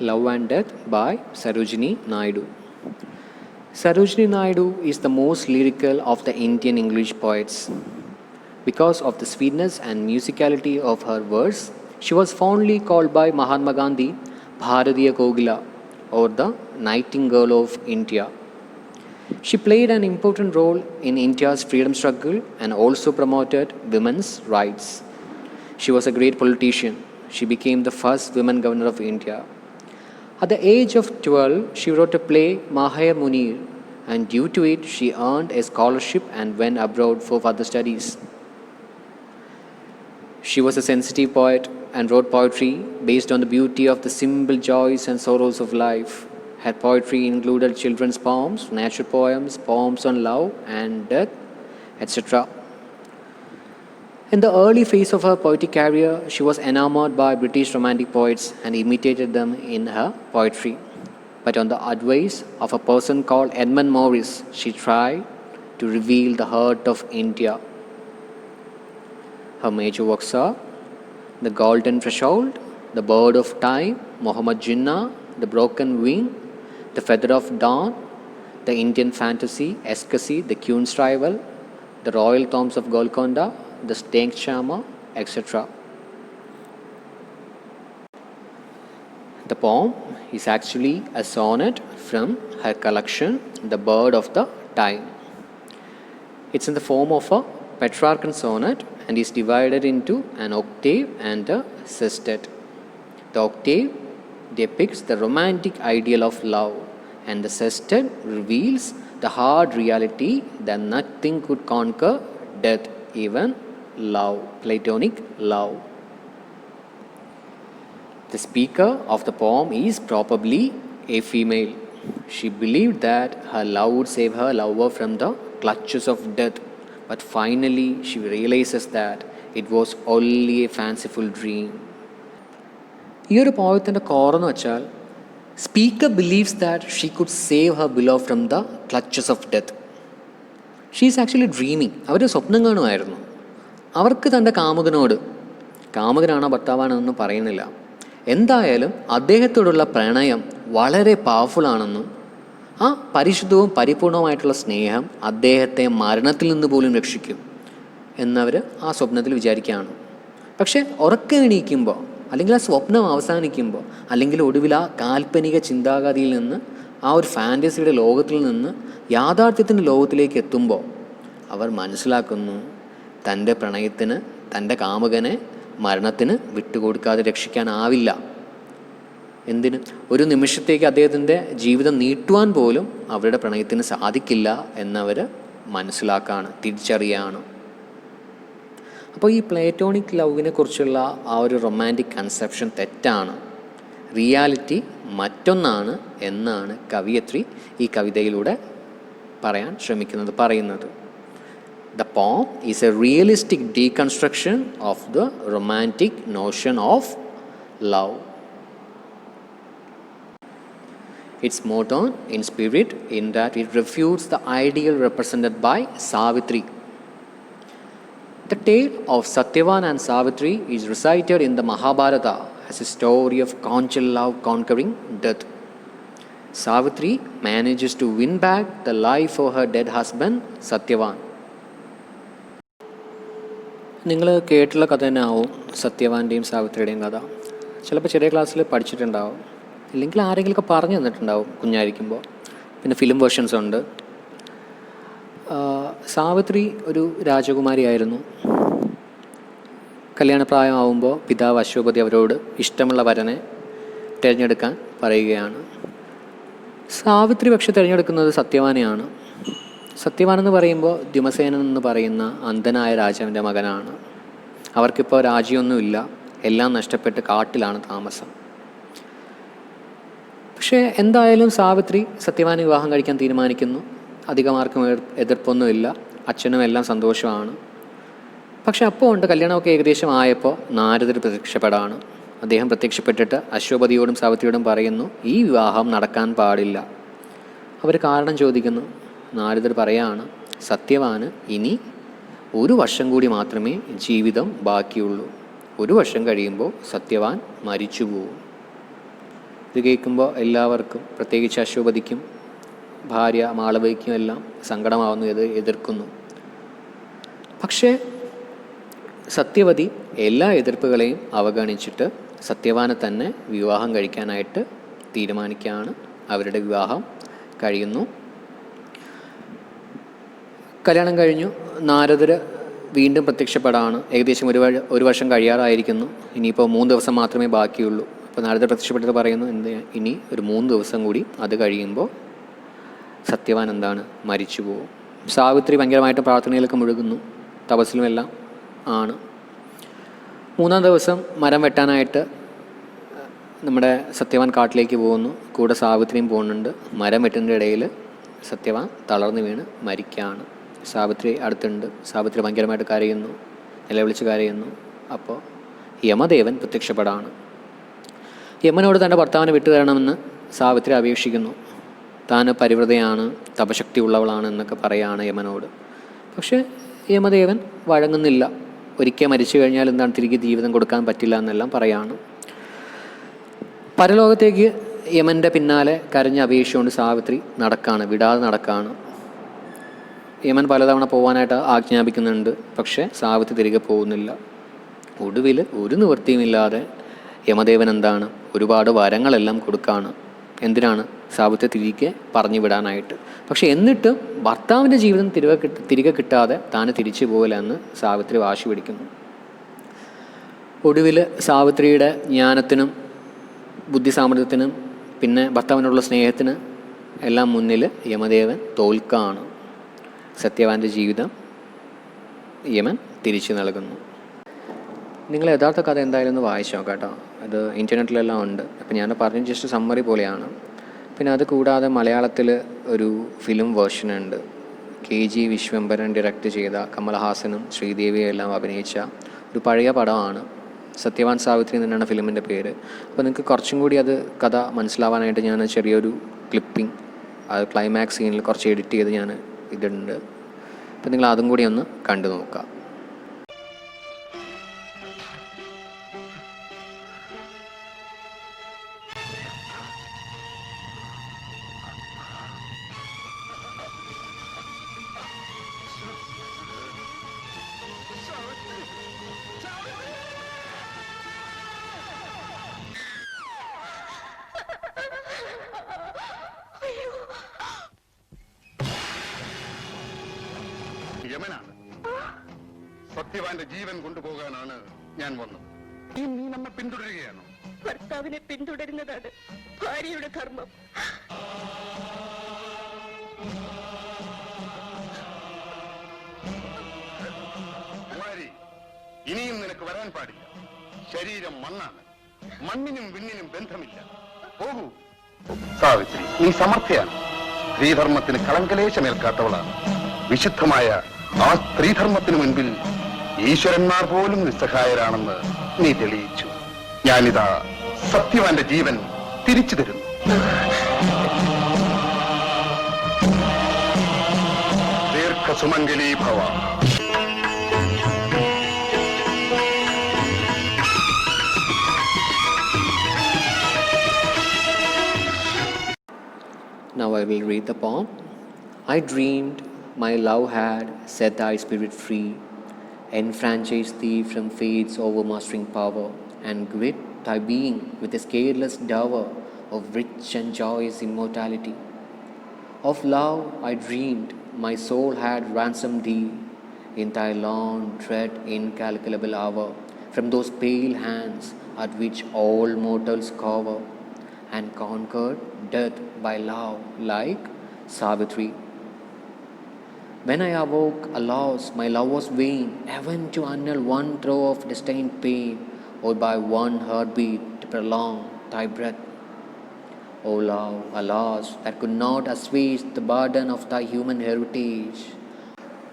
Love and Death by Sarojini Naidu. Sarojini Naidu is the most lyrical of the Indian English poets. Because of the sweetness and musicality of her verse, she was fondly called by Mahatma Gandhi Bharatiya Kogila, or the Nightingale of India. She played an important role in India's freedom struggle and also promoted women's rights. She was a great politician. She became the first woman governor of India. At the age of 12, she wrote a play, Mahir Munir, and due to it, she earned a scholarship and went abroad for further studies. She was a sensitive poet and wrote poetry based on the beauty of the simple joys and sorrows of life. Her poetry included children's poems, nature poems, poems on love and death, etc. In the early phase of her poetic career, she was enamored by British romantic poets and imitated them in her poetry. But on the advice of a person called Edmund Morris, she tried to reveal the heart of India. Her major works are The Golden Threshold, The Bird of Time, Muhammad Jinnah, The Broken Wing, The Feather of Dawn, The Indian Fantasy, Ecstasy, The Queen's Rival, The Royal Tombs of Golconda, The Snake Charmer, etc. The poem is actually a sonnet from her collection, The Bird of the Time. It's in the form of a Petrarchan sonnet and is divided into an octave and a sestet. The octave depicts the romantic ideal of love, and the sestet reveals the hard reality that nothing could conquer death, even love, platonic love. The speaker of the poem is probably a female. She believed that her love would save her lover from the clutches of death, but finally she realizes that it was only a fanciful dream. ഈ ഒരു പോയത്തിൻ്റെ കോറെന്ന് വെച്ചാൽ speaker believes that she could save her below from the clutches of death. She is actually dreaming. അവർ സ്വപ്നം കാണുമായിരുന്നു. അവർക്ക് തൻ്റെ കാമുകനാണോ ഭർത്താവാണെന്നൊന്നും പറയുന്നില്ല, എന്തായാലും അദ്ദേഹത്തോടുള്ള പ്രണയം വളരെ പവർഫുള്ളാണെന്നും ആ പരിശുദ്ധവും പരിപൂർണവുമായിട്ടുള്ള സ്നേഹം അദ്ദേഹത്തെ മരണത്തിൽ നിന്ന് പോലും രക്ഷിക്കും എന്നവർ ആ സ്വപ്നത്തിൽ വിചാരിക്കുകയാണ്. പക്ഷേ ഉറക്കം എണീക്കുമ്പോൾ, അല്ലെങ്കിൽ ആ സ്വപ്നം അവസാനിക്കുമ്പോൾ, അല്ലെങ്കിൽ ഒടുവിൽ ആ കാൽപ്പനിക ചിന്താഗതിയിൽ നിന്ന്, ആ ഒരു ഫാൻറ്റസിയുടെ ലോകത്തിൽ നിന്ന് യാഥാർത്ഥ്യത്തിൻ്റെ ലോകത്തിലേക്ക് എത്തുമ്പോൾ അവർ മനസ്സിലാക്കുന്നു തൻ്റെ പ്രണയത്തിന്, തൻ്റെ കാമുകനെ മരണത്തിന് വിട്ടുകൊടുക്കാതെ രക്ഷിക്കാനാവില്ല. എന്തിന്? ഒരു നിമിഷത്തേക്ക് അദ്ദേഹത്തിൻ്റെ ജീവിതം നീട്ടുവാൻ പോലും അവരുടെ പ്രണയത്തിന് സാധിക്കില്ല എന്നവർ മനസ്സിലാക്കുകയാണ്, തിരിച്ചറിയാണ്. അപ്പോൾ ഈ പ്ലേറ്റോണിക് ലവിനെ കുറിച്ചുള്ള ആ ഒരു റൊമാൻറ്റിക് കൺസെപ്ഷൻ തെറ്റാണ്. റിയാലിറ്റി മറ്റൊന്നാണ് എന്നാണ് കവിയത്രി ഈ കവിതയിലൂടെ പറയുന്നത്. The poem is a realistic deconstruction of the romantic notion of love. It's modern in spirit in that it refutes the ideal represented by Savitri. The tale of Satyavan and Savitri is recited in the Mahabharata as a story of conjugal love conquering death. Savitri manages to win back the life of her dead husband Satyavan. നിങ്ങൾ കേട്ടുള്ള കഥ തന്നെ ആവും സത്യവാൻ്റെയും സാവിത്രിയുടെയും കഥ. ചിലപ്പോൾ ചെറിയ ക്ലാസ്സിൽ പഠിച്ചിട്ടുണ്ടാവും, ഇല്ലെങ്കിൽ ആരെങ്കിലുമൊക്കെ പറഞ്ഞു തന്നിട്ടുണ്ടാവും കുഞ്ഞായിരിക്കുമ്പോൾ. പിന്നെ ഫിലിം വേർഷൻസ് ഉണ്ട്. സാവിത്രി ഒരു രാജകുമാരിയായിരുന്നു. കല്യാണപ്രായമാവുമ്പോൾ പിതാവ് അശ്വപതി അവരോട് ഇഷ്ടമുള്ള വരനെ തിരഞ്ഞെടുക്കാൻ പറയുകയാണ്. സാവിത്രി പക്ഷെ തിരഞ്ഞെടുക്കുന്നത് സത്യവാനെയാണ്. സത്യവാൻ എന്ന് പറയുമ്പോൾ ദ്യുമസേനൻ എന്ന് പറയുന്ന അന്ധനായ രാജാവിൻ്റെ മകനാണ്. അവർക്കിപ്പോൾ രാജ്യമൊന്നുമില്ല, എല്ലാം നഷ്ടപ്പെട്ട് കാട്ടിലാണ് താമസം. പക്ഷേ എന്തായാലും സാവിത്രി സത്യവാനെ വിവാഹം കഴിക്കാൻ തീരുമാനിക്കുന്നു. അധികമാർക്കും എതിർപ്പൊന്നുമില്ല, അച്ഛനും എല്ലാം സന്തോഷമാണ്. പക്ഷെ അപ്പോൾ ഉണ്ട്, കല്യാണമൊക്കെ ഏകദേശം ആയപ്പോൾ നാരദർ പ്രത്യക്ഷപ്പെടാണ്. അദ്ദേഹം പ്രത്യക്ഷപ്പെട്ടിട്ട് അശ്വപതിയോടും സാവിത്രിയോടും പറയുന്നു, ഈ വിവാഹം നടക്കാൻ പാടില്ല. അവർ കാരണം ചോദിക്കുന്നു. നാരദർ പറയാണ്, സത്യവാന് ഇനി 1 വർഷം കൂടി മാത്രമേ ജീവിതം ബാക്കിയുള്ളൂ. 1 വർഷം കഴിയുമ്പോൾ സത്യവാൻ മരിച്ചു പോകും. ഇത് കേൾക്കുമ്പോൾ എല്ലാവർക്കും, പ്രത്യേകിച്ച് അശോപതിക്കും ഭാര്യ മാളവികയ്ക്കും എല്ലാം സങ്കടമാവുന്നു, ഇത് എതിർക്കുന്നു. പക്ഷേ സത്യവതി എല്ലാ എതിർപ്പുകളെയും അവഗണിച്ചിട്ട് സത്യവാനെ തന്നെ വിവാഹം കഴിക്കാനായിട്ട് തീരുമാനിക്കുകയാണ്. അവരുടെ വിവാഹം കഴിയുന്നു. കല്യാണം കഴിഞ്ഞു. നാരദർ വീണ്ടും പ്രത്യക്ഷപ്പെടാണ്. ഏകദേശം ഒരു വർഷം കഴിയാറായിരിക്കുന്നു. ഇനിയിപ്പോൾ 3 ദിവസം മാത്രമേ ബാക്കിയുള്ളൂ. അപ്പോൾ നാരദർ പ്രത്യക്ഷപ്പെട്ടത് പറയുന്നു, ഇനി ഒരു 3 ദിവസം കൂടി, അത് കഴിയുമ്പോൾ സത്യവാൻ എന്താണ്, മരിച്ചു പോകും. സാവിത്രി ഭയങ്കരമായിട്ട് പ്രാർത്ഥനയിലൊക്കെ മുഴുകുന്നു, തപസ്സിലുമെല്ലാം ആണ്. 3-ാം ദിവസം മരം വെട്ടാനായിട്ട് നമ്മുടെ സത്യവാൻ കാട്ടിലേക്ക് പോകുന്നു. കൂടെ സാവിത്രിയും പോകുന്നുണ്ട്. മരം വെട്ടുന്നതിൻ്റെ ഇടയിൽ സത്യവാൻ തളർന്നു വീണ് മരിക്കുകയാണ്. സാവിത്രി അടുത്തുണ്ട്. സാവിത്രി ഭയങ്കരമായിട്ട് കരയുന്നു, നിലവിളിച്ച് കരയുന്നു. അപ്പോൾ യമദേവൻ പ്രത്യക്ഷപ്പെടാണ്. യമനോട് തൻ്റെ ഭർത്താവിനെ വിട്ടുതരണമെന്ന് സാവിത്രി അപേക്ഷിക്കുന്നു. താൻ പരിവൃതയാണ്, തപശക്തി ഉള്ളവളാണ് എന്നൊക്കെ പറയുകയാണ് യമനോട്. പക്ഷേ യമദേവൻ വഴങ്ങുന്നില്ല. ഒരിക്കൽ മരിച്ചു കഴിഞ്ഞാൽ എന്താണ്, തിരികെ ജീവിതം കൊടുക്കാൻ പറ്റില്ല എന്നെല്ലാം പറയാണ്. പരലോകത്തേക്ക് യമൻ്റെ പിന്നാലെ കരഞ്ഞ അപേക്ഷിച്ചുകൊണ്ട് സാവിത്രി നടക്കാണ്, വിടാതെ നടക്കാണ്. യമൻ പലതവണ പോകാനായിട്ട് ആജ്ഞാപിക്കുന്നുണ്ട്. പക്ഷേ സാവിത്രി തിരികെ പോകുന്നില്ല. ഒടുവിൽ ഒരു നിവൃത്തിയുമില്ലാതെ യമദേവൻ എന്താണ്, ഒരുപാട് വരങ്ങളെല്ലാം കൊടുക്കുകയാണ്. എന്തിനാണ്, സാവിത്രി തിരികെ പറഞ്ഞു വിടാനായിട്ട്. പക്ഷെ എന്നിട്ടും ഭർത്താവിൻ്റെ ജീവിതം തിരികെ കിട്ടാതെ താൻ തിരിച്ചു പോകില്ല എന്ന് സാവിത്രി വാശി പിടിക്കുന്നു. ഒടുവിൽ സാവിത്രിയുടെ ജ്ഞാനത്തിനും ബുദ്ധി സാമർഥ്യത്തിനും പിന്നെ ഭർത്താവിനുള്ള സ്നേഹത്തിന് എല്ലാം മുന്നിൽ യമദേവൻ തോൽക്കാണ്. സത്യവാൻ്റെ ജീവിതം യമൻ തിരിച്ചു നൽകുന്നു. നിങ്ങൾ യഥാർത്ഥ കഥ എന്തായാലും ഒന്ന് വായിച്ചു നോക്കാം കേട്ടോ. അത് ഇൻ്റർനെറ്റിലെല്ലാം ഉണ്ട്. അപ്പം ഞാൻ പറഞ്ഞ ജസ്റ്റ് സമ്മറി പോലെയാണ്. പിന്നെ അത് കൂടാതെ മലയാളത്തിൽ ഒരു ഫിലിം വേർഷൻ ഉണ്ട്. KG വിശ്വംഭരൻ ഡയറക്റ്റ് ചെയ്ത, കമൽഹാസനും ശ്രീദേവിയും എല്ലാം അഭിനയിച്ച ഒരു പഴയ പടമാണ്. സത്യവാൻ സാവിത്രി തന്നെയാണ് ഫിലിമിൻ്റെ പേര്. അപ്പോൾ നിങ്ങൾക്ക് കുറച്ചും കൂടി അത് കഥ മനസ്സിലാവാനായിട്ട് ഞാൻ ചെറിയൊരു ക്ലിപ്പിംഗ്, അത് ക്ലൈമാക്സ് സീനിൽ കുറച്ച് എഡിറ്റ് ചെയ്ത് ഞാൻ ഇതുണ്ട്. അപ്പോൾ നിങ്ങൾ അതും കൂടി ഒന്ന് കണ്ടു നോക്കുക. യമനാണ്. സത്യവാന്റെ ജീവൻ കൊണ്ടുപോകാനാണ് ഞാൻ വന്നത്. നീ നമ്മെ പിന്തുടരുകയാണോ? ഭർത്താവിനെ പിന്തുടരുന്നതാണ് ഭാര്യയുടെ ധർമ്മം. കുമാരി, ഇനിയും നിനക്ക് വരാൻ പാടില്ല. ശരീരം മണ്ണാണ്. മണ്ണിനും വിണ്ണിനും ബന്ധമില്ല. പോകൂ. സാവിത്രി, നീ സമർത്ഥയാണ്. സ്ത്രീധർമ്മത്തിന് കളങ്കലേശമേൽക്കാത്തവളാണ്. വിശുദ്ധമായ ആ സ്ത്രീധർമ്മത്തിന് മുൻപിൽ ഈശ്വരന്മാർ പോലും നിസ്സഹായരാണെന്ന് നീ തെളിയിച്ചു. ഞാനിതാ സത്യവാന്റെ ജീവൻ തിരിച്ചു തരുന്നു. ദീർഘസുമംഗലീ ഭവ. Now I will read the poem. I dreamed my love had set thy spirit free, enfranchised thee from fate's overmastering power, and grit thy being with a scaleless dower of rich and joyous immortality. Of love I dreamed, my soul had ransomed thee in thy long, dread, incalculable hour, from those pale hands at which all mortals cower, and conquered death by love like Savitri. When I awoke, alas, my love was vain, even to annul one throe of disdained pain, or by one heartbeat to prolong thy breath. O love, alas, that could not assuage the burden of thy human heritage,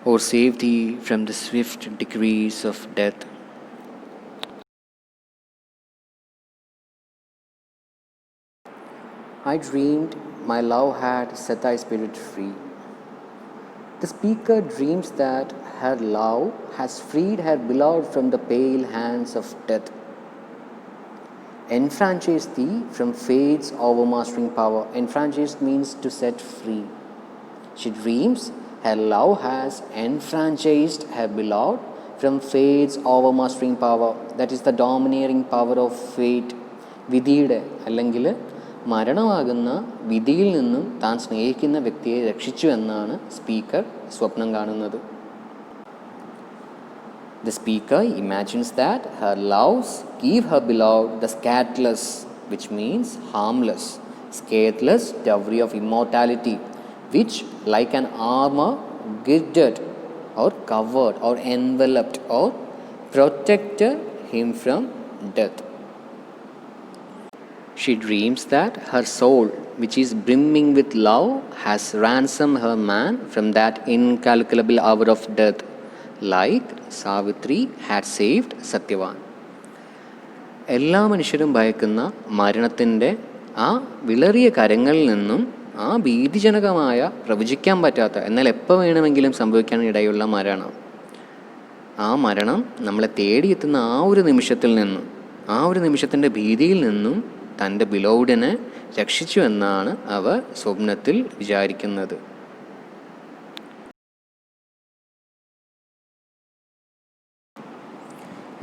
or save thee from the swift decrees of death. I dreamed my love had set thy spirit free. The speaker dreams that her love has freed her beloved from the pale hands of death. enfranchise thee from fate's overmastering power. Enfranchised means to set free. She dreams her love has enfranchised her beloved from fate's overmastering power. That is the domineering power of fate. വിധിയുടെ അല്ലെങ്കിൽ മരണമാകുന്ന വിധിയിൽ നിന്നും താൻ സ്നേഹിക്കുന്ന വ്യക്തിയെ രക്ഷിച്ചു എന്നാണ് speaker സ്വപ്നം കാണുന്നത്. The speaker imagines that her loves give her beloved the scathless, which means harmless, scatheless dowry of immortality, which like an armor girded or covered or enveloped or protected him from death. She dreams that her soul, which is brimming with love, has ransomed her man from that incalculable hour of death, like Savitri had saved Satyavan. എല്ലാ മനുഷ്യരും ഭയക്കുന്ന മരണത്തിൻ്റെ ആ വിളറിയ കരങ്ങളിൽ നിന്നും ആ ഭീതിജനകമായ പ്രവചിക്കാൻ പറ്റാത്ത എന്നാൽ എപ്പോൾ വേണമെങ്കിലും സംഭവിക്കാൻ ഇടയുള്ള മരണം, ആ മരണം നമ്മളെ തേടിയെത്തുന്ന ആ ഒരു നിമിഷത്തിൽ നിന്നും ആ ഒരു നിമിഷത്തിൻ്റെ ഭീതിയിൽ നിന്നും തൻ്റെ ബിലോഡിനെ രക്ഷിച്ചു എന്നാണ് അവർ സ്വപ്നത്തിൽ വിചാരിക്കുന്നത്.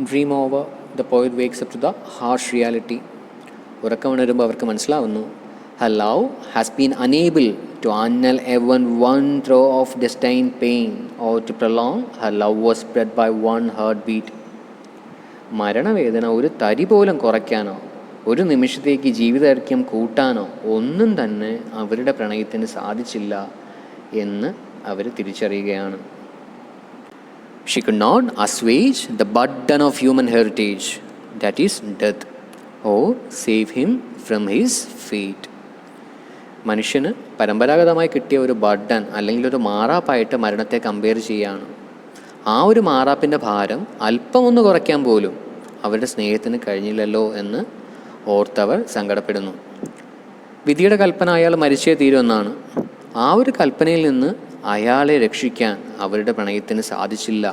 Dream over, the poet wakes up to the harsh reality. ഉറക്കമുണരുമ്പോൾ അവർക്ക് മനസ്സിലാവുന്നു, her love has been unable to annul even one throe of destined pain or to prolong her love was spread by one heartbeat. മരണവേദന ഒരു തരി പോലും കുറയ്ക്കാനോ ഒരു നിമിഷത്തേക്ക് ജീവിതദൈർഘ്യം കൂട്ടാനോ ഒന്നും തന്നെ അവരുടെ പ്രണയത്തിന് സാധിച്ചില്ല എന്ന് അവർ തിരിച്ചറിയുകയാണ്. She could not assuage the burden of human heritage, that is death, or save him from his fate. മനുഷ്യന് പരമ്പരാഗതമായി കിട്ടിയ ഒരു ബർഡൻ അല്ലെങ്കിൽ ഒരു മാറാപ്പായിട്ട് മരണത്തെ കമ്പയർ ചെയ്യുകയാണ്. ആ ഒരു മാറാപ്പിൻ്റെ ഭാരം അല്പമൊന്ന് കുറയ്ക്കാൻ പോലും അവരുടെ സ്നേഹത്തിന് കഴിഞ്ഞില്ലല്ലോ എന്ന് ഓർത്തവർ സങ്കടപ്പെടുന്നു. വിധിയുടെ കൽപ്പന അയാൾ മരിച്ചേ തീരുമെന്നാണ്. ആ ഒരു കൽപ്പനയിൽ നിന്ന് അയാളെ രക്ഷിക്കാൻ അവരുടെ പ്രണയത്തിന് സാധിച്ചില്ല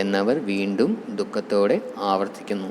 എന്നവർ വീണ്ടും ദുഃഖത്തോടെ ആവർത്തിക്കുന്നു.